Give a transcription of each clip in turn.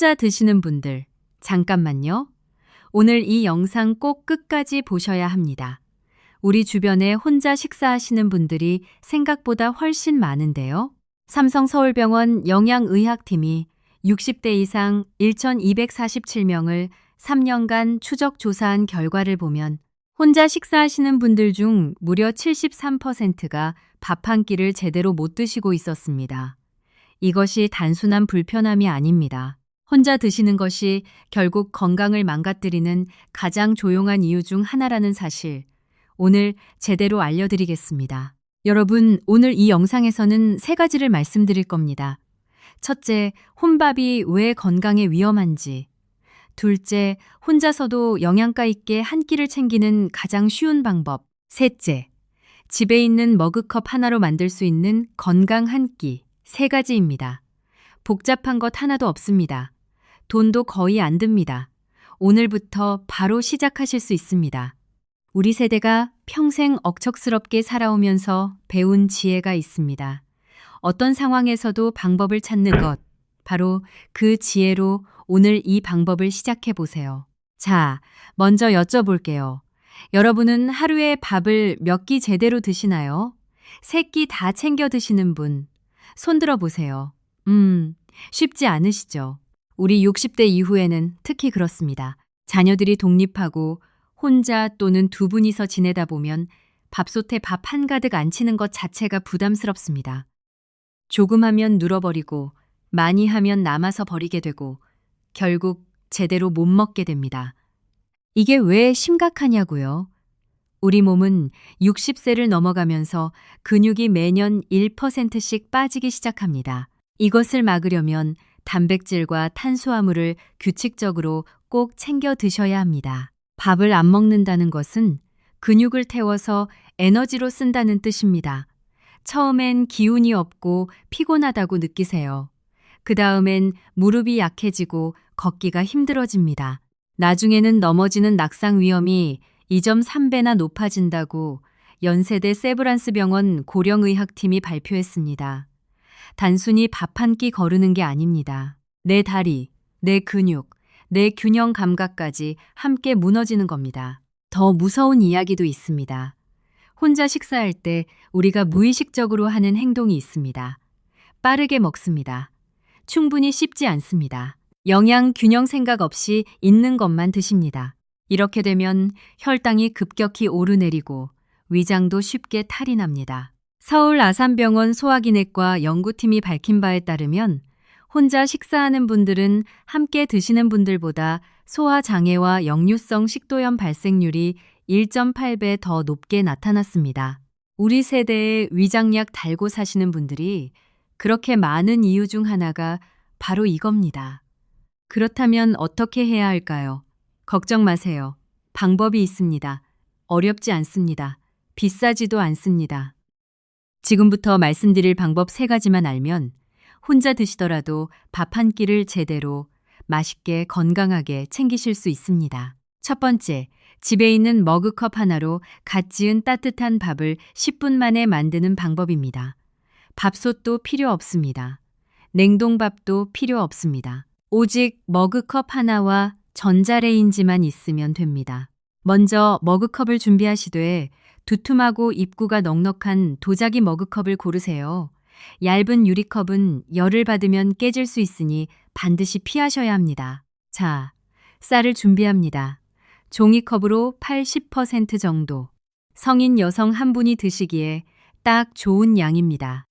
혼자 드시는 분들, 잠깐만요. 오늘 이 영상 꼭 끝까지 보셔야 합니다. 우리 주변에 혼자 식사하시는 분들이 생각보다 훨씬 많은데요. 삼성서울병원 영양의학팀이 60대 이상 1,247명을 3년간 추적 조사한 결과를 보면 혼자 식사하시는 분들 중 무려 73%가 밥 한 끼를 제대로 못 드시고 있었습니다. 이것이 단순한 불편함이 아닙니다. 혼자 드시는 것이 결국 건강을 망가뜨리는 가장 조용한 이유 중 하나라는 사실, 오늘 제대로 알려드리겠습니다. 여러분, 오늘 이 영상에서는 3가지를 말씀드릴 겁니다. 첫째, 혼밥이 왜 건강에 위험한지. 둘째, 혼자서도 영양가 있게 한 끼를 챙기는 가장 쉬운 방법. 셋째, 집에 있는 머그컵 하나로 만들 수 있는 건강 한 끼. 3가지입니다. 복잡한 것 하나도 없습니다. 돈도 거의 안 듭니다. 오늘부터 바로 시작하실 수 있습니다. 우리 세대가 평생 억척스럽게 살아오면서 배운 지혜가 있습니다. 어떤 상황에서도 방법을 찾는 것, 바로 그 지혜로 오늘 이 방법을 시작해 보세요. 자, 먼저 여쭤볼게요. 여러분은 하루에 밥을 몇 끼 제대로 드시나요? 3끼 다 챙겨 드시는 분, 손 들어 보세요. 쉽지 않으시죠? 우리 60대 이후에는 특히 그렇습니다. 자녀들이 독립하고 혼자 또는 2분이서 지내다 보면 밥솥에 밥 한가득 안 치는 것 자체가 부담스럽습니다. 조금 하면 눌어버리고 많이 하면 남아서 버리게 되고 결국 제대로 못 먹게 됩니다. 이게 왜 심각하냐고요? 우리 몸은 60세를 넘어가면서 근육이 매년 1%씩 빠지기 시작합니다. 이것을 막으려면 단백질과 탄수화물을 규칙적으로 꼭 챙겨 드셔야 합니다. 밥을 안 먹는다는 것은 근육을 태워서 에너지로 쓴다는 뜻입니다. 처음엔 기운이 없고 피곤하다고 느끼세요. 그 다음엔 무릎이 약해지고 걷기가 힘들어집니다. 나중에는 넘어지는 낙상 위험이 2.3배나 높아진다고 연세대 세브란스 병원 고령의학팀이 발표했습니다. 단순히 밥 한 끼 거르는 게 아닙니다. 내 다리, 내 근육, 내 균형 감각까지 함께 무너지는 겁니다. 더 무서운 이야기도 있습니다. 혼자 식사할 때 우리가 무의식적으로 하는 행동이 있습니다. 빠르게 먹습니다. 충분히 씹지 않습니다. 영양 균형 생각 없이 있는 것만 드십니다. 이렇게 되면 혈당이 급격히 오르내리고 위장도 쉽게 탈이 납니다. 서울 아산병원 소화기내과 연구팀이 밝힌 바에 따르면 혼자 식사하는 분들은 함께 드시는 분들보다 소화장애와 역류성 식도염 발생률이 1.8배 더 높게 나타났습니다. 우리 세대의 위장약 달고 사시는 분들이 그렇게 많은 이유 중 하나가 바로 이겁니다. 그렇다면 어떻게 해야 할까요? 걱정 마세요. 방법이 있습니다. 어렵지 않습니다. 비싸지도 않습니다. 지금부터 말씀드릴 방법 3가지만 알면 혼자 드시더라도 밥 한 끼를 제대로 맛있게 건강하게 챙기실 수 있습니다. 첫 번째, 집에 있는 머그컵 하나로 갓 지은 따뜻한 밥을 10분 만에 만드는 방법입니다. 밥솥도 필요 없습니다. 냉동밥도 필요 없습니다. 오직 머그컵 하나와 전자레인지만 있으면 됩니다. 먼저 머그컵을 준비하시되 두툼하고 입구가 넉넉한 도자기 머그컵을 고르세요. 얇은 유리컵은 열을 받으면 깨질 수 있으니 반드시 피하셔야 합니다. 자, 쌀을 준비합니다. 종이컵으로 80% 정도. 성인 여성 한 분이 드시기에 딱 좋은 양입니다.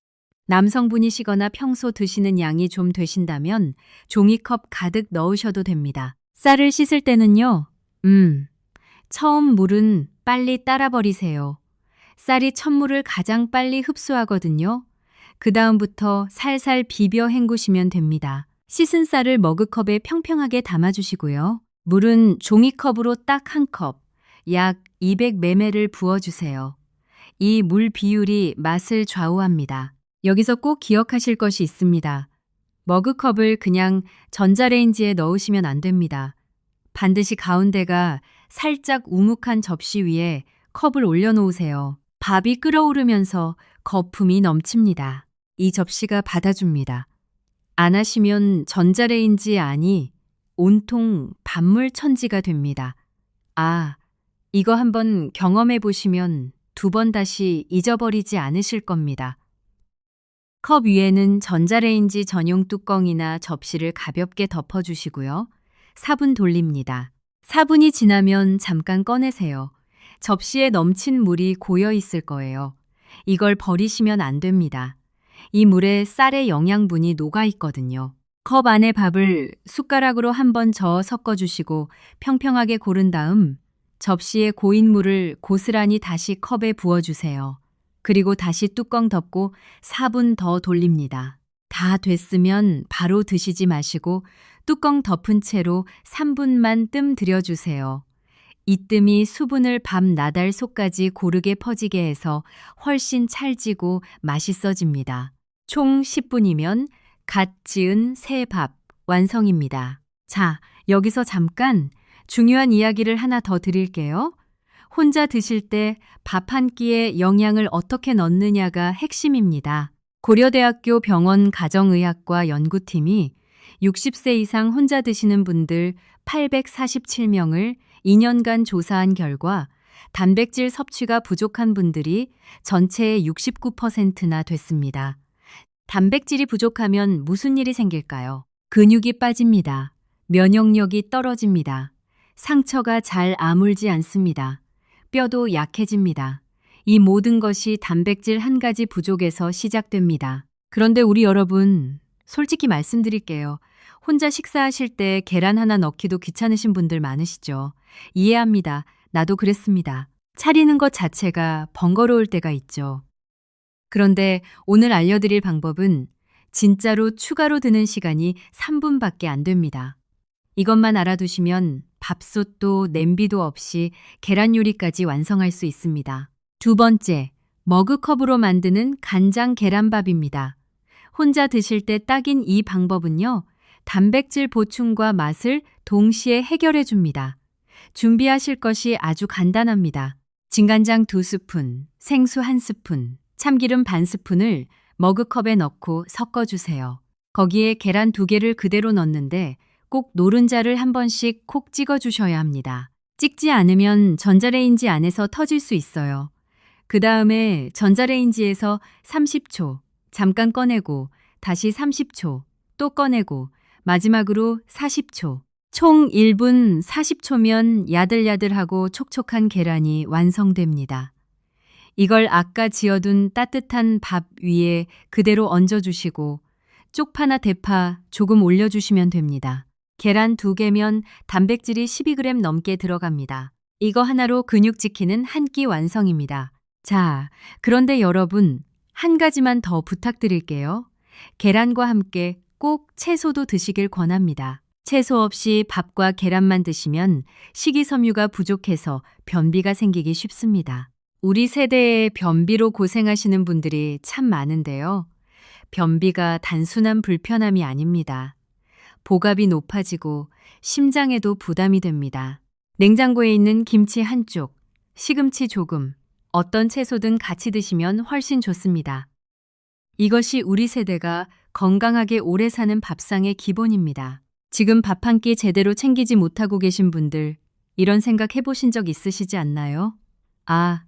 남성분이시거나 평소 드시는 양이 좀 되신다면 종이컵 가득 넣으셔도 됩니다. 쌀을 씻을 때는요, 처음 물은 빨리 따라 버리세요. 쌀이 첫물을 가장 빨리 흡수하거든요. 그 다음부터 살살 비벼 헹구시면 됩니다. 씻은 쌀을 머그컵에 평평하게 담아주시고요. 물은 종이컵으로 딱 1컵, 약 200ml를 부어주세요. 이 물 비율이 맛을 좌우합니다. 여기서 꼭 기억하실 것이 있습니다. 머그컵을 그냥 전자레인지에 넣으시면 안 됩니다. 반드시 가운데가 살짝 우묵한 접시 위에 컵을 올려놓으세요. 밥이 끓어오르면서 거품이 넘칩니다. 이 접시가 받아줍니다. 안 하시면 전자레인지 안이 온통 밥물 천지가 됩니다. 아, 이거 한번 경험해 보시면 두 번 다시 잊어버리지 않으실 겁니다. 컵 위에는 전자레인지 전용 뚜껑이나 접시를 가볍게 덮어주시고요. 4분 돌립니다. 4분이 지나면 잠깐 꺼내세요. 접시에 넘친 물이 고여 있을 거예요. 이걸 버리시면 안 됩니다. 이 물에 쌀의 영양분이 녹아 있거든요. 컵 안에 밥을 숟가락으로 한번 저어 섞어주시고 평평하게 고른 다음 접시에 고인 물을 고스란히 다시 컵에 부어주세요. 그리고 다시 뚜껑 덮고 4분 더 돌립니다. 다 됐으면 바로 드시지 마시고 뚜껑 덮은 채로 3분만 뜸 들여주세요. 이 뜸이 수분을 밥 나달 속까지 고르게 퍼지게 해서 훨씬 찰지고 맛있어집니다. 총 10분이면 갓 지은 새 밥 완성입니다. 자, 여기서 잠깐 중요한 이야기를 하나 더 드릴게요. 혼자 드실 때 밥 한 끼에 영양을 어떻게 넣느냐가 핵심입니다. 고려대학교 병원 가정의학과 연구팀이 60세 이상 혼자 드시는 분들 847명을 2년간 조사한 결과 단백질 섭취가 부족한 분들이 전체의 69%나 됐습니다. 단백질이 부족하면 무슨 일이 생길까요? 근육이 빠집니다. 면역력이 떨어집니다. 상처가 잘 아물지 않습니다. 뼈도 약해집니다. 이 모든 것이 단백질 한 가지 부족에서 시작됩니다. 그런데 우리 여러분, 솔직히 말씀드릴게요. 혼자 식사하실 때 계란 하나 넣기도 귀찮으신 분들 많으시죠? 이해합니다. 나도 그랬습니다. 차리는 것 자체가 번거로울 때가 있죠. 그런데 오늘 알려드릴 방법은 진짜로 추가로 드는 시간이 3분밖에 안 됩니다. 이것만 알아두시면 밥솥도 냄비도 없이 계란 요리까지 완성할 수 있습니다. 두 번째, 머그컵으로 만드는 간장 계란밥입니다. 혼자 드실 때 딱인 이 방법은요, 단백질 보충과 맛을 동시에 해결해 줍니다. 준비하실 것이 아주 간단합니다. 진간장 2스푼, 생수 1스푼, 참기름 반 스푼을 머그컵에 넣고 섞어주세요. 거기에 계란 2개를 그대로 넣는데 꼭 노른자를 한 번씩 콕 찍어주셔야 합니다. 찍지 않으면 전자레인지 안에서 터질 수 있어요. 그 다음에 전자레인지에서 30초, 잠깐 꺼내고 다시 30초, 또 꺼내고 마지막으로 40초. 총 1분 40초면 야들야들하고 촉촉한 계란이 완성됩니다. 이걸 아까 지어둔 따뜻한 밥 위에 그대로 얹어주시고 쪽파나 대파 조금 올려주시면 됩니다. 계란 2개면 단백질이 12g 넘게 들어갑니다. 이거 하나로 근육 지키는 한 끼 완성입니다. 자, 그런데 여러분, 한 가지만 더 부탁드릴게요. 계란과 함께 꼭 채소도 드시길 권합니다. 채소 없이 밥과 계란만 드시면 식이섬유가 부족해서 변비가 생기기 쉽습니다. 우리 세대에 변비로 고생하시는 분들이 참 많은데요. 변비가 단순한 불편함이 아닙니다. 복압이 높아지고 심장에도 부담이 됩니다. 냉장고에 있는 김치 한 쪽, 시금치 조금, 어떤 채소든 같이 드시면 훨씬 좋습니다. 이것이 우리 세대가 건강하게 오래 사는 밥상의 기본입니다. 지금 밥 한 끼 제대로 챙기지 못하고 계신 분들, 이런 생각 해보신 적 있으시지 않나요? 아,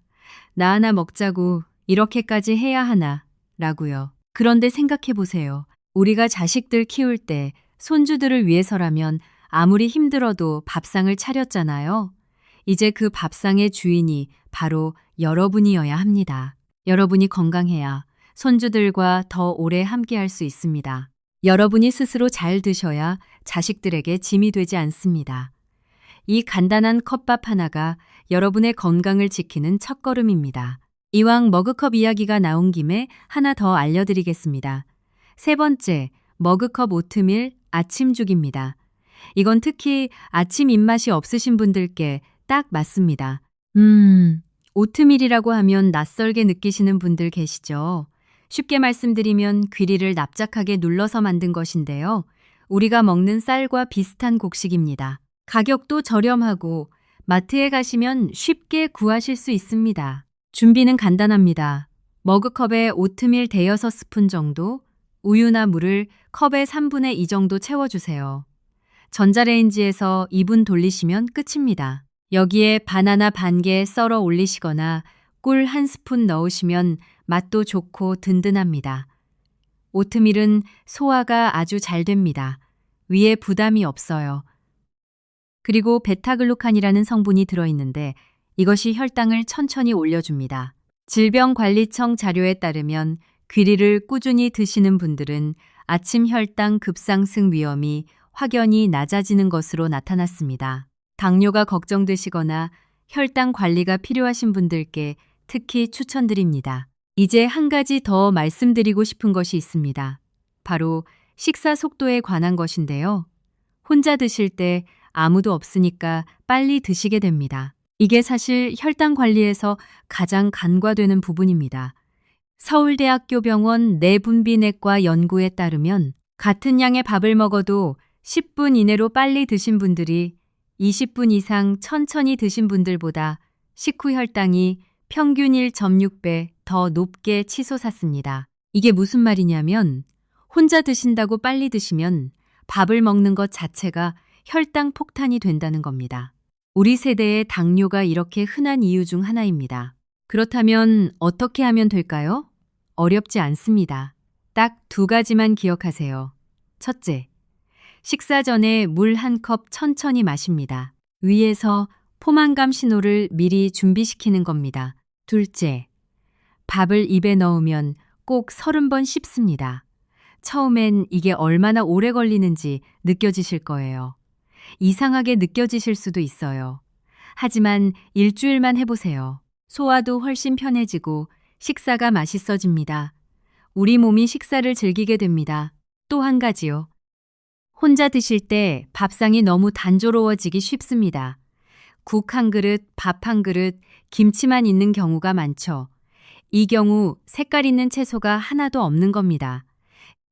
나 하나 먹자고 이렇게까지 해야 하나 라고요. 그런데 생각해보세요. 우리가 자식들 키울 때 손주들을 위해서라면 아무리 힘들어도 밥상을 차렸잖아요. 이제 그 밥상의 주인이 바로 여러분이어야 합니다. 여러분이 건강해야 손주들과 더 오래 함께할 수 있습니다. 여러분이 스스로 잘 드셔야 자식들에게 짐이 되지 않습니다. 이 간단한 컵밥 하나가 여러분의 건강을 지키는 첫걸음입니다. 이왕 머그컵 이야기가 나온 김에 하나 더 알려드리겠습니다. 세 번째, 머그컵 오트밀 아침죽입니다. 이건 특히 아침 입맛이 없으신 분들께 딱 맞습니다. 오트밀이라고 하면 낯설게 느끼시는 분들 계시죠? 쉽게 말씀드리면 귀리를 납작하게 눌러서 만든 것인데요. 우리가 먹는 쌀과 비슷한 곡식입니다. 가격도 저렴하고 마트에 가시면 쉽게 구하실 수 있습니다. 준비는 간단합니다. 머그컵에 오트밀 대여섯 스푼 정도, 우유나 물을 컵의 3분의 2 정도 채워주세요. 전자레인지에서 2분 돌리시면 끝입니다. 여기에 바나나 반 개 썰어 올리시거나 꿀 1스푼 넣으시면 맛도 좋고 든든합니다. 오트밀은 소화가 아주 잘 됩니다. 위에 부담이 없어요. 그리고 베타글루칸이라는 성분이 들어있는데 이것이 혈당을 천천히 올려줍니다. 질병관리청 자료에 따르면 귀리를 꾸준히 드시는 분들은 아침 혈당 급상승 위험이 확연히 낮아지는 것으로 나타났습니다. 당뇨가 걱정되시거나 혈당 관리가 필요하신 분들께 특히 추천드립니다. 이제 한 가지 더 말씀드리고 싶은 것이 있습니다. 바로 식사 속도에 관한 것인데요. 혼자 드실 때 아무도 없으니까 빨리 드시게 됩니다. 이게 사실 혈당 관리에서 가장 간과되는 부분입니다. 서울대학교 병원 내분비내과 연구에 따르면 같은 양의 밥을 먹어도 10분 이내로 빨리 드신 분들이 20분 이상 천천히 드신 분들보다 식후 혈당이 평균 1.6배 더 높게 치솟았습니다. 이게 무슨 말이냐면 혼자 드신다고 빨리 드시면 밥을 먹는 것 자체가 혈당 폭탄이 된다는 겁니다. 우리 세대의 당뇨가 이렇게 흔한 이유 중 하나입니다. 그렇다면 어떻게 하면 될까요? 어렵지 않습니다. 딱 2가지만 기억하세요. 첫째, 식사 전에 물 1컵 천천히 마십니다. 위에서 포만감 신호를 미리 준비시키는 겁니다. 둘째, 밥을 입에 넣으면 꼭 30번 씹습니다. 처음엔 이게 얼마나 오래 걸리는지 느껴지실 거예요. 이상하게 느껴지실 수도 있어요. 하지만 일주일만 해보세요. 소화도 훨씬 편해지고 식사가 맛있어집니다. 우리 몸이 식사를 즐기게 됩니다. 또 한 가지요. 혼자 드실 때 밥상이 너무 단조로워지기 쉽습니다. 국 한 그릇, 밥 한 그릇, 김치만 있는 경우가 많죠. 이 경우 색깔 있는 채소가 하나도 없는 겁니다.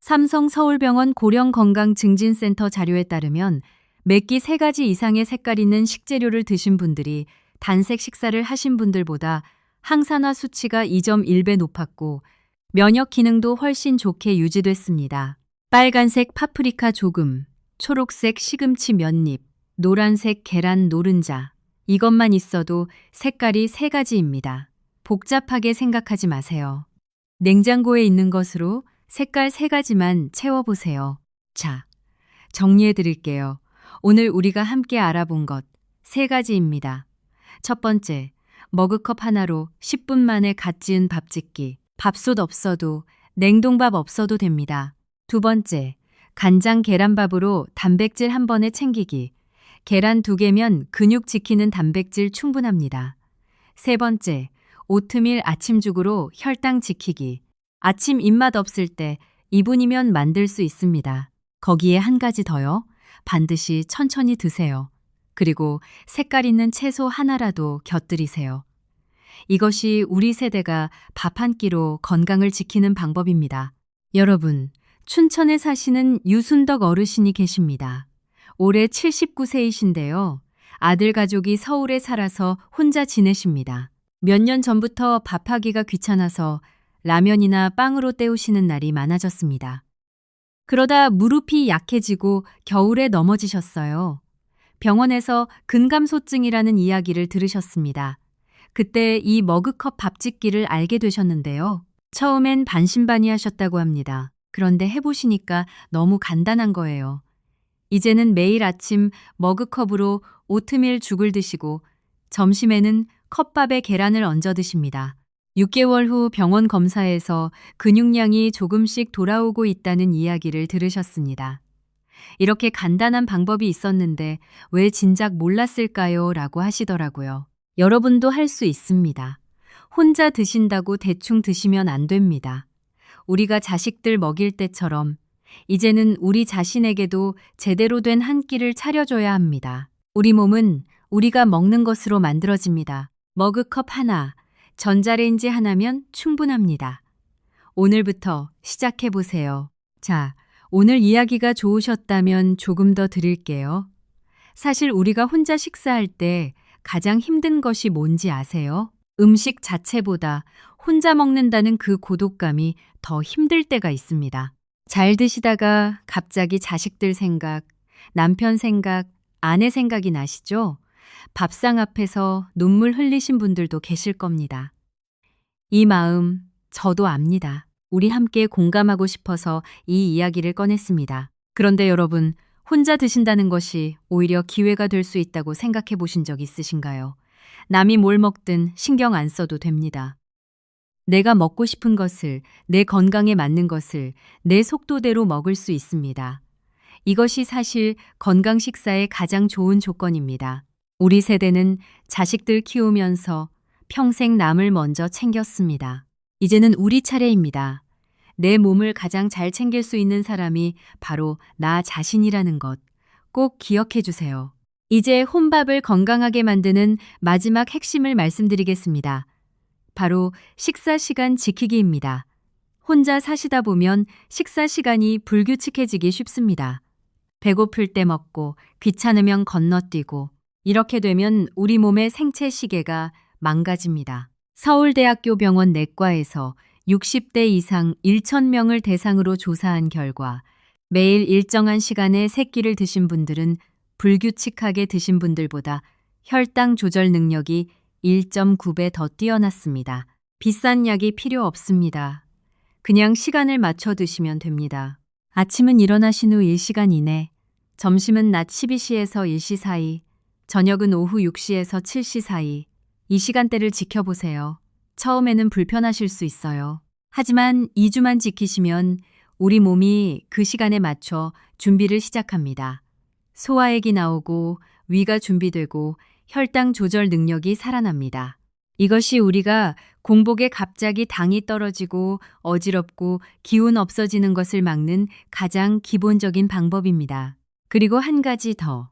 삼성 서울병원 고령건강증진센터 자료에 따르면 매끼 3가지 이상의 색깔 있는 식재료를 드신 분들이 단색 식사를 하신 분들보다 항산화 수치가 2.1배 높았고 면역 기능도 훨씬 좋게 유지됐습니다. 빨간색 파프리카 조금, 초록색 시금치 몇 입, 노란색 계란 노른자. 이것만 있어도 색깔이 3가지입니다. 복잡하게 생각하지 마세요. 냉장고에 있는 것으로 색깔 3가지만 채워보세요. 자, 정리해 드릴게요. 오늘 우리가 함께 알아본 것 3가지입니다. 첫 번째, 머그컵 하나로 10분 만에 갓 지은 밥 짓기. 밥솥 없어도 냉동밥 없어도 됩니다. 두 번째, 간장 계란밥으로 단백질 한 번에 챙기기. 계란 2개면 근육 지키는 단백질 충분합니다. 세 번째, 오트밀 아침죽으로 혈당 지키기. 아침 입맛 없을 때 2분이면 만들 수 있습니다. 거기에 한 가지 더요. 반드시 천천히 드세요. 그리고 색깔 있는 채소 하나라도 곁들이세요. 이것이 우리 세대가 밥 한 끼로 건강을 지키는 방법입니다. 여러분, 춘천에 사시는 유순덕 어르신이 계십니다. 올해 79세이신데요. 아들 가족이 서울에 살아서 혼자 지내십니다. 몇 년 전부터 밥하기가 귀찮아서 라면이나 빵으로 때우시는 날이 많아졌습니다. 그러다 무릎이 약해지고 겨울에 넘어지셨어요. 병원에서 근감소증이라는 이야기를 들으셨습니다. 그때 이 머그컵 밥 짓기를 알게 되셨는데요. 처음엔 반신반의하셨다고 합니다. 그런데 해보시니까 너무 간단한 거예요. 이제는 매일 아침 머그컵으로 오트밀 죽을 드시고 점심에는 컵밥에 계란을 얹어 드십니다. 6개월 후 병원 검사에서 근육량이 조금씩 돌아오고 있다는 이야기를 들으셨습니다. 이렇게 간단한 방법이 있었는데 왜 진작 몰랐을까요? 라고 하시더라고요. 여러분도 할 수 있습니다. 혼자 드신다고 대충 드시면 안 됩니다. 우리가 자식들 먹일 때처럼 이제는 우리 자신에게도 제대로 된 한 끼를 차려줘야 합니다. 우리 몸은 우리가 먹는 것으로 만들어집니다. 머그컵 하나, 전자레인지 하나면 충분합니다. 오늘부터 시작해보세요. 자, 오늘 이야기가 좋으셨다면 조금 더 드릴게요. 사실 우리가 혼자 식사할 때 가장 힘든 것이 뭔지 아세요? 음식 자체보다 혼자 먹는다는 그 고독감이 더 힘들 때가 있습니다. 잘 드시다가 갑자기 자식들 생각, 남편 생각, 아내 생각이 나시죠? 밥상 앞에서 눈물 흘리신 분들도 계실 겁니다. 이 마음 저도 압니다. 우리 함께 공감하고 싶어서 이 이야기를 꺼냈습니다. 그런데 여러분, 혼자 드신다는 것이 오히려 기회가 될 수 있다고 생각해 보신 적 있으신가요? 남이 뭘 먹든 신경 안 써도 됩니다. 내가 먹고 싶은 것을, 내 건강에 맞는 것을 내 속도대로 먹을 수 있습니다. 이것이 사실 건강 식사의 가장 좋은 조건입니다. 우리 세대는 자식들 키우면서 평생 남을 먼저 챙겼습니다. 이제는 우리 차례입니다. 내 몸을 가장 잘 챙길 수 있는 사람이 바로 나 자신이라는 것 꼭 기억해 주세요. 이제 혼밥을 건강하게 만드는 마지막 핵심을 말씀드리겠습니다. 바로 식사 시간 지키기입니다. 혼자 사시다 보면 식사 시간이 불규칙해지기 쉽습니다. 배고플 때 먹고 귀찮으면 건너뛰고 이렇게 되면 우리 몸의 생체 시계가 망가집니다. 서울대학교 병원 내과에서 60대 이상 1,000명을 대상으로 조사한 결과 매일 일정한 시간에 세 끼를 드신 분들은 불규칙하게 드신 분들보다 혈당 조절 능력이 1.9배 더 뛰어났습니다. 비싼 약이 필요 없습니다. 그냥 시간을 맞춰 드시면 됩니다. 아침은 일어나신 후 1시간 이내, 점심은 낮 12시에서 1시 사이, 저녁은 오후 6시에서 7시 사이, 이 시간대를 지켜보세요. 처음에는 불편하실 수 있어요. 하지만 2주만 지키시면 우리 몸이 그 시간에 맞춰 준비를 시작합니다. 소화액이 나오고 위가 준비되고 혈당 조절 능력이 살아납니다. 이것이 우리가 공복에 갑자기 당이 떨어지고 어지럽고 기운 없어지는 것을 막는 가장 기본적인 방법입니다. 그리고 한 가지 더.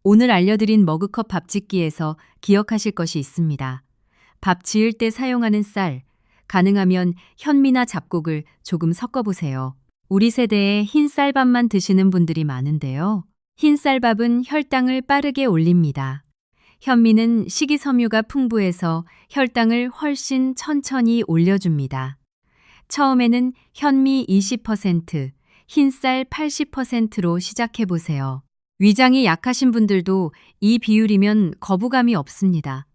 오늘 알려드린 머그컵 밥짓기에서 기억하실 것이 있습니다. 밥 지을 때 사용하는 쌀, 가능하면 현미나 잡곡을 조금 섞어보세요. 우리 세대에 흰 쌀밥만 드시는 분들이 많은데요. 흰 쌀밥은 혈당을 빠르게 올립니다. 현미는 식이섬유가 풍부해서 혈당을 훨씬 천천히 올려줍니다. 처음에는 현미 20%, 흰쌀 80%로 시작해보세요. 위장이 약하신 분들도 이 비율이면 거부감이 없습니다.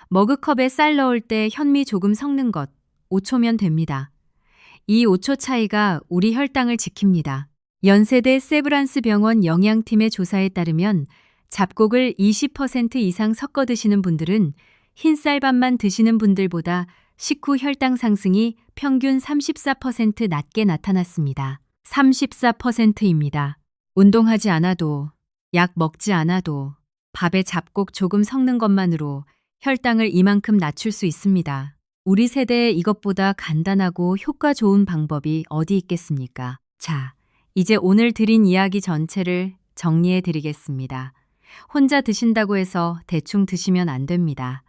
머그컵에 쌀 넣을 때 현미 조금 섞는 것, 5초면 됩니다. 이 5초 차이가 우리 혈당을 지킵니다. 연세대 세브란스 병원 영양팀의 조사에 따르면 잡곡을 20% 이상 섞어 드시는 분들은 흰쌀밥만 드시는 분들보다 식후 혈당 상승이 평균 34% 낮게 나타났습니다. 34%입니다. 운동하지 않아도, 약 먹지 않아도 밥에 잡곡 조금 섞는 것만으로 혈당을 이만큼 낮출 수 있습니다. 우리 세대에 이것보다 간단하고 효과 좋은 방법이 어디 있겠습니까? 자, 이제 오늘 드린 이야기 전체를 정리해 드리겠습니다. 혼자 드신다고 해서 대충 드시면 안 됩니다.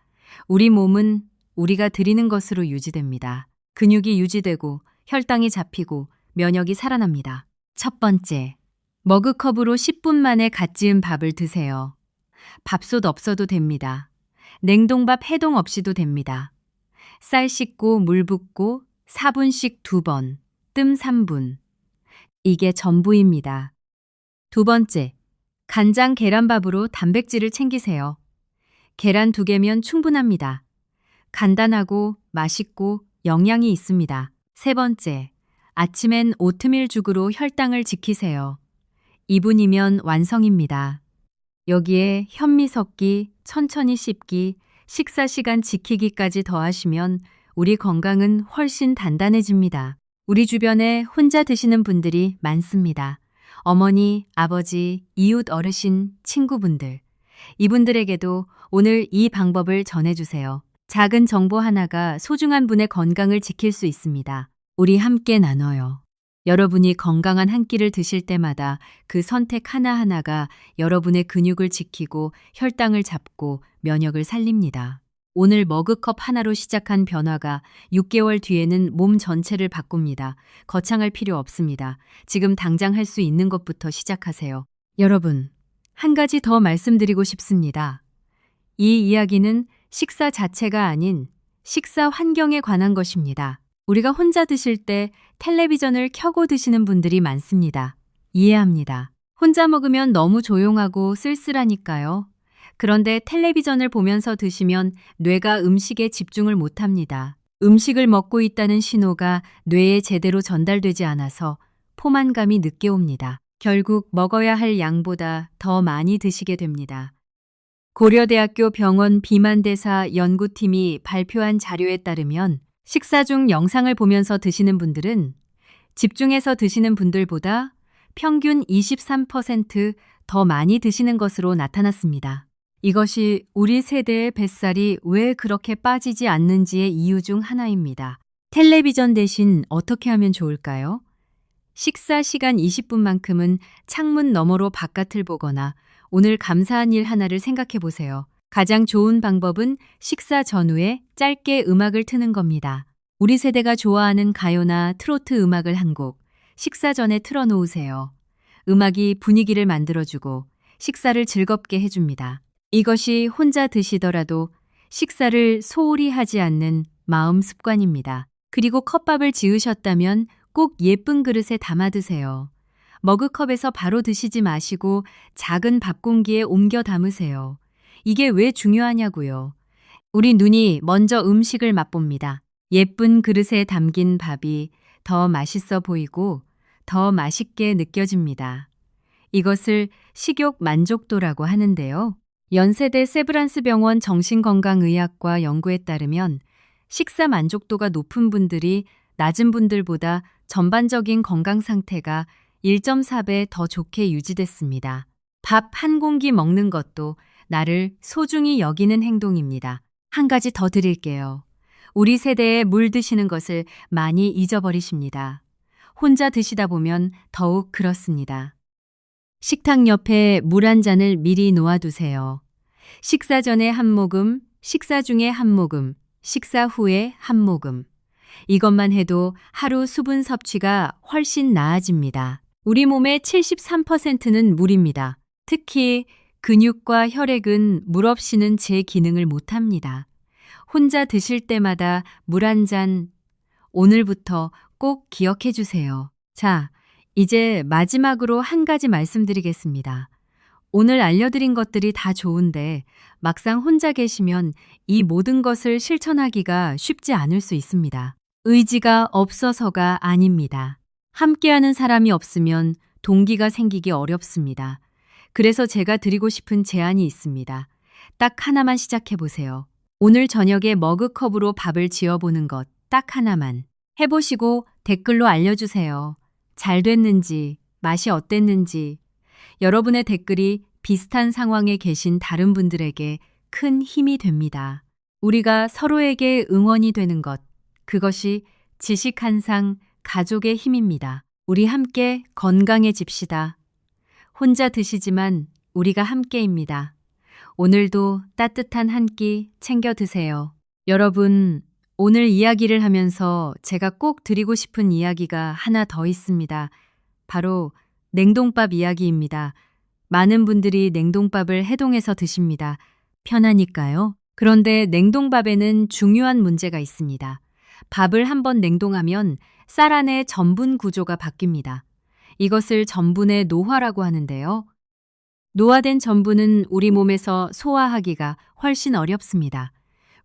우리 몸은 우리가 드리는 것으로 유지됩니다. 근육이 유지되고 혈당이 잡히고 면역이 살아납니다. 첫 번째, 머그컵으로 10분 만에 갓 지은 밥을 드세요. 밥솥 없어도 됩니다. 냉동밥 해동 없이도 됩니다. 쌀 씻고 물 붓고 4분씩 2번, 뜸 3분. 이게 전부입니다. 두 번째, 간장 계란밥으로 단백질을 챙기세요. 계란 2개면 충분합니다. 간단하고 맛있고 영양이 있습니다. 세 번째, 아침엔 오트밀 죽으로 혈당을 지키세요. 2분이면 완성입니다. 여기에 현미 섞기, 천천히 씹기, 식사 시간 지키기까지 더하시면 우리 건강은 훨씬 단단해집니다. 우리 주변에 혼자 드시는 분들이 많습니다. 어머니, 아버지, 이웃 어르신, 친구분들. 이분들에게도 오늘 이 방법을 전해주세요. 작은 정보 하나가 소중한 분의 건강을 지킬 수 있습니다. 우리 함께 나눠요. 여러분이 건강한 한 끼를 드실 때마다 그 선택 하나하나가 여러분의 근육을 지키고 혈당을 잡고 면역을 살립니다. 오늘 머그컵 하나로 시작한 변화가 6개월 뒤에는 몸 전체를 바꿉니다. 거창할 필요 없습니다. 지금 당장 할 수 있는 것부터 시작하세요. 여러분, 한 가지 더 말씀드리고 싶습니다. 이 이야기는 식사 자체가 아닌 식사 환경에 관한 것입니다. 우리가 혼자 드실 때 텔레비전을 켜고 드시는 분들이 많습니다. 이해합니다. 혼자 먹으면 너무 조용하고 쓸쓸하니까요. 그런데 텔레비전을 보면서 드시면 뇌가 음식에 집중을 못합니다. 음식을 먹고 있다는 신호가 뇌에 제대로 전달되지 않아서 포만감이 늦게 옵니다. 결국 먹어야 할 양보다 더 많이 드시게 됩니다. 고려대학교 병원 비만대사 연구팀이 발표한 자료에 따르면 식사 중 영상을 보면서 드시는 분들은 집중해서 드시는 분들보다 평균 23% 더 많이 드시는 것으로 나타났습니다. 이것이 우리 세대의 뱃살이 왜 그렇게 빠지지 않는지의 이유 중 하나입니다. 텔레비전 대신 어떻게 하면 좋을까요? 식사 시간 20분만큼은 창문 너머로 바깥을 보거나 오늘 감사한 일 하나를 생각해 보세요. 가장 좋은 방법은 식사 전후에 짧게 음악을 트는 겁니다. 우리 세대가 좋아하는 가요나 트로트 음악을 한 곡 식사 전에 틀어놓으세요. 음악이 분위기를 만들어주고 식사를 즐겁게 해줍니다. 이것이 혼자 드시더라도 식사를 소홀히 하지 않는 마음 습관입니다. 그리고 컵밥을 지으셨다면 꼭 예쁜 그릇에 담아 드세요. 머그컵에서 바로 드시지 마시고 작은 밥 공기에 옮겨 담으세요. 이게 왜 중요하냐고요. 우리 눈이 먼저 음식을 맛봅니다. 예쁜 그릇에 담긴 밥이 더 맛있어 보이고 더 맛있게 느껴집니다. 이것을 식욕 만족도라고 하는데요. 연세대 세브란스 병원 정신건강의학과 연구에 따르면 식사 만족도가 높은 분들이 낮은 분들보다 전반적인 건강 상태가 1.4배 더 좋게 유지됐습니다. 밥 한 공기 먹는 것도 나를 소중히 여기는 행동입니다. 한 가지 더 드릴게요. 우리 세대에 물 드시는 것을 많이 잊어버리십니다. 혼자 드시다 보면 더욱 그렇습니다. 식탁 옆에 물 한 잔을 미리 놓아두세요. 식사 전에 한 모금, 식사 중에 한 모금, 식사 후에 한 모금. 이것만 해도 하루 수분 섭취가 훨씬 나아집니다. 우리 몸의 73%는 물입니다. 특히 근육과 혈액은 물 없이는 제 기능을 못합니다. 혼자 드실 때마다 물 한 잔 오늘부터 꼭 기억해 주세요. 자, 이제 마지막으로 한 가지 말씀드리겠습니다. 오늘 알려드린 것들이 다 좋은데 막상 혼자 계시면 이 모든 것을 실천하기가 쉽지 않을 수 있습니다. 의지가 없어서가 아닙니다. 함께하는 사람이 없으면 동기가 생기기 어렵습니다. 그래서 제가 드리고 싶은 제안이 있습니다. 딱 하나만 시작해 보세요. 오늘 저녁에 머그컵으로 밥을 지어보는 것 딱 하나만 해보시고 댓글로 알려주세요. 잘 됐는지, 맛이 어땠는지. 여러분의 댓글이 비슷한 상황에 계신 다른 분들에게 큰 힘이 됩니다. 우리가 서로에게 응원이 되는 것, 그것이 지식 한 상 가족의 힘입니다. 우리 함께 건강해집시다. 혼자 드시지만 우리가 함께입니다. 오늘도 따뜻한 한 끼 챙겨 드세요. 여러분, 오늘 이야기를 하면서 제가 꼭 드리고 싶은 이야기가 하나 더 있습니다. 바로 냉동밥 이야기입니다. 많은 분들이 냉동밥을 해동해서 드십니다. 편하니까요. 그런데 냉동밥에는 중요한 문제가 있습니다. 밥을 한번 냉동하면 쌀 안의 전분 구조가 바뀝니다. 이것을 전분의 노화라고 하는데요. 노화된 전분은 우리 몸에서 소화하기가 훨씬 어렵습니다.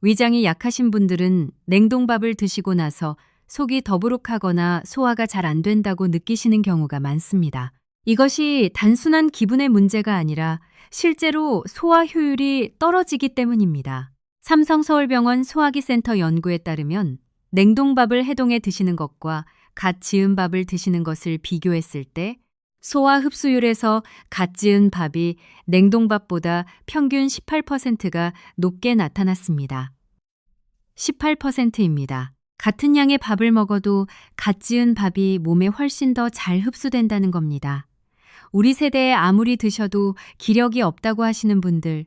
위장이 약하신 분들은 냉동밥을 드시고 나서 속이 더부룩하거나 소화가 잘 안 된다고 느끼시는 경우가 많습니다. 이것이 단순한 기분의 문제가 아니라 실제로 소화 효율이 떨어지기 때문입니다. 삼성서울병원 소화기센터 연구에 따르면 냉동밥을 해동해 드시는 것과 갓 지은 밥을 드시는 것을 비교했을 때 소화 흡수율에서 갓 지은 밥이 냉동밥보다 평균 18%가 높게 나타났습니다. 18%입니다. 같은 양의 밥을 먹어도 갓 지은 밥이 몸에 훨씬 더 잘 흡수된다는 겁니다. 우리 세대에 아무리 드셔도 기력이 없다고 하시는 분들,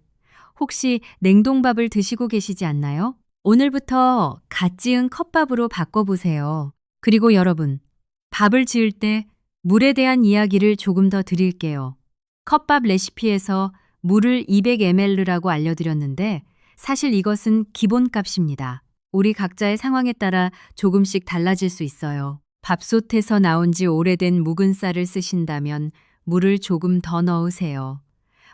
혹시 냉동밥을 드시고 계시지 않나요? 오늘부터 갓 지은 컵밥으로 바꿔보세요. 그리고 여러분, 밥을 지을 때 물에 대한 이야기를 조금 더 드릴게요. 컵밥 레시피에서 물을 200ml라고 알려드렸는데 사실 이것은 기본값입니다. 우리 각자의 상황에 따라 조금씩 달라질 수 있어요. 밥솥에서 나온 지 오래된 묵은 쌀을 쓰신다면 물을 조금 더 넣으세요.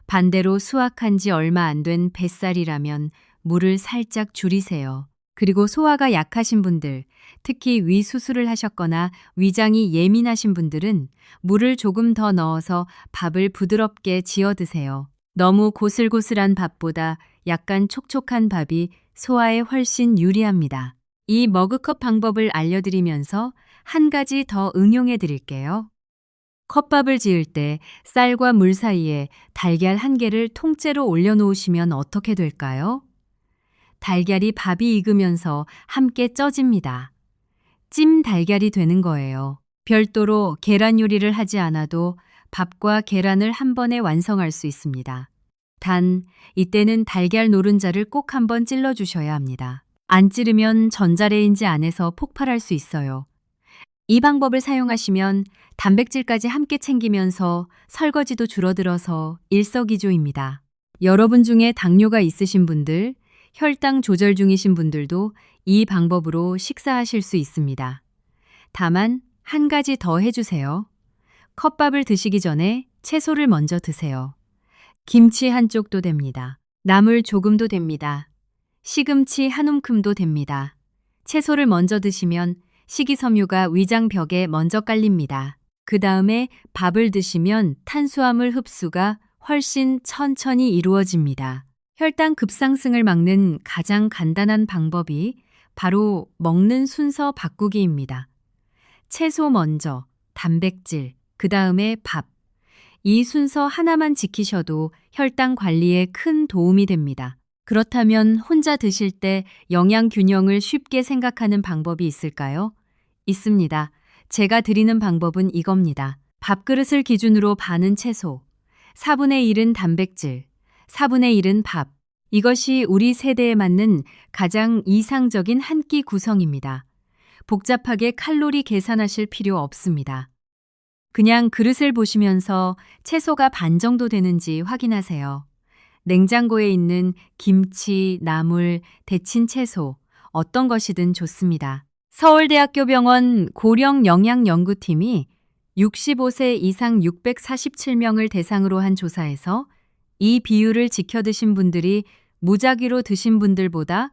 반대로 수확한 지 얼마 안 된 뱃살이라면 물을 살짝 줄이세요. 그리고 소화가 약하신 분들, 특히 위 수술을 하셨거나 위장이 예민하신 분들은 물을 조금 더 넣어서 밥을 부드럽게 지어 드세요. 너무 고슬고슬한 밥보다 약간 촉촉한 밥이 소화에 훨씬 유리합니다. 이 머그컵 방법을 알려드리면서 한 가지 더 응용해 드릴게요. 컵밥을 지을 때 쌀과 물 사이에 달걀 한 개를 통째로 올려놓으시면 어떻게 될까요? 달걀이 밥이 익으면서 함께 쪄집니다. 찜 달걀이 되는 거예요. 별도로 계란 요리를 하지 않아도 밥과 계란을 한 번에 완성할 수 있습니다. 단, 이때는 달걀 노른자를 꼭 한번 찔러주셔야 합니다. 안 찌르면 전자레인지 안에서 폭발할 수 있어요. 이 방법을 사용하시면 단백질까지 함께 챙기면서 설거지도 줄어들어서 일석이조입니다. 여러분 중에 당뇨가 있으신 분들, 혈당 조절 중이신 분들도 이 방법으로 식사하실 수 있습니다. 다만 한 가지 더 해주세요. 컵밥을 드시기 전에 채소를 먼저 드세요. 김치 한 쪽도 됩니다. 나물 조금도 됩니다. 시금치 한 움큼도 됩니다. 채소를 먼저 드시면 식이섬유가 위장벽에 먼저 깔립니다. 그 다음에 밥을 드시면 탄수화물 흡수가 훨씬 천천히 이루어집니다. 혈당 급상승을 막는 가장 간단한 방법이 바로 먹는 순서 바꾸기입니다. 채소 먼저, 단백질, 그 다음에 밥. 이 순서 하나만 지키셔도 혈당 관리에 큰 도움이 됩니다. 그렇다면 혼자 드실 때 영양 균형을 쉽게 생각하는 방법이 있을까요? 있습니다. 제가 드리는 방법은 이겁니다. 밥그릇을 기준으로 반은 채소, 4분의 1은 단백질, 4분의 1은 밥. 이것이 우리 세대에 맞는 가장 이상적인 한 끼 구성입니다. 복잡하게 칼로리 계산하실 필요 없습니다. 그냥 그릇을 보시면서 채소가 반 정도 되는지 확인하세요. 냉장고에 있는 김치, 나물, 데친 채소, 어떤 것이든 좋습니다. 서울대학교 병원 고령영양연구팀이 65세 이상 647명을 대상으로 한 조사에서 이 비율을 지켜 드신 분들이 무작위로 드신 분들보다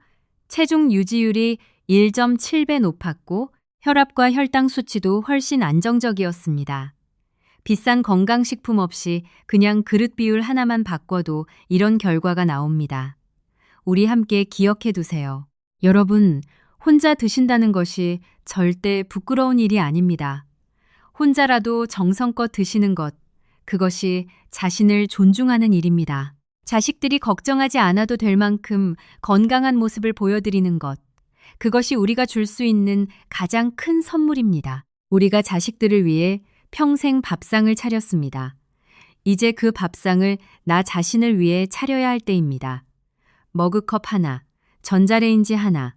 체중 유지율이 1.7배 높았고 혈압과 혈당 수치도 훨씬 안정적이었습니다. 비싼 건강식품 없이 그냥 그릇 비율 하나만 바꿔도 이런 결과가 나옵니다. 우리 함께 기억해 두세요. 여러분, 혼자 드신다는 것이 절대 부끄러운 일이 아닙니다. 혼자라도 정성껏 드시는 것, 그것이 자신을 존중하는 일입니다. 자식들이 걱정하지 않아도 될 만큼 건강한 모습을 보여드리는 것, 그것이 우리가 줄 수 있는 가장 큰 선물입니다. 우리가 자식들을 위해 평생 밥상을 차렸습니다. 이제 그 밥상을 나 자신을 위해 차려야 할 때입니다. 머그컵 하나, 전자레인지 하나,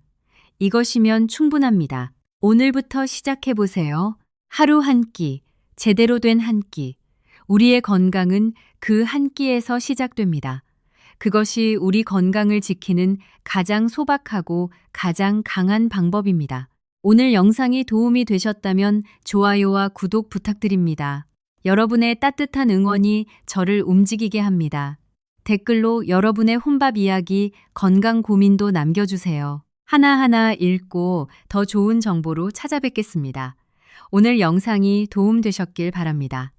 이것이면 충분합니다. 오늘부터 시작해보세요. 하루 한 끼, 제대로 된 한 끼. 우리의 건강은 그 한 끼에서 시작됩니다. 그것이 우리 건강을 지키는 가장 소박하고 가장 강한 방법입니다. 오늘 영상이 도움이 되셨다면 좋아요와 구독 부탁드립니다. 여러분의 따뜻한 응원이 저를 움직이게 합니다. 댓글로 여러분의 혼밥 이야기, 건강 고민도 남겨주세요. 하나하나 읽고 더 좋은 정보로 찾아뵙겠습니다. 오늘 영상이 도움되셨길 바랍니다.